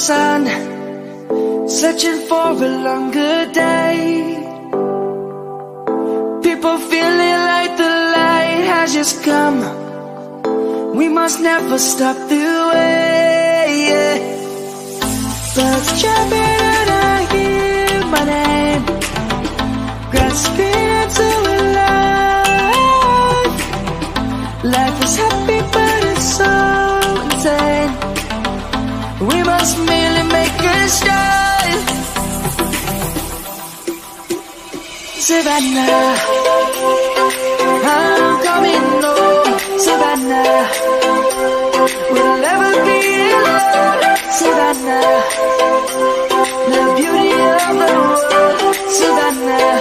sun, searching for a longer day. People feeling like the light has just come. We must never stop the way, yeah. Birds jumping and I hear my name, grasping into a life. Life is happy but it's so insane. We must merely make a start. Savannah, I'm coming home. Savannah, we'll never be alone. Savannah, the beauty of the world. Savannah,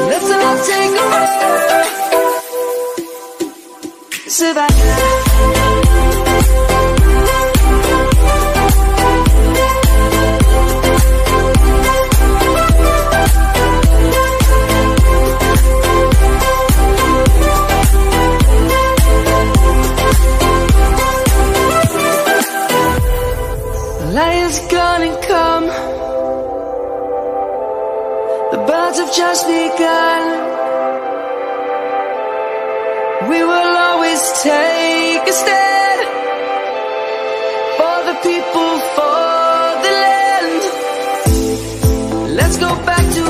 let's all take a walk. Savannah. Lion's gonna come. The birds have just begun. We will always take a stand for the people, for the land. Let's go back to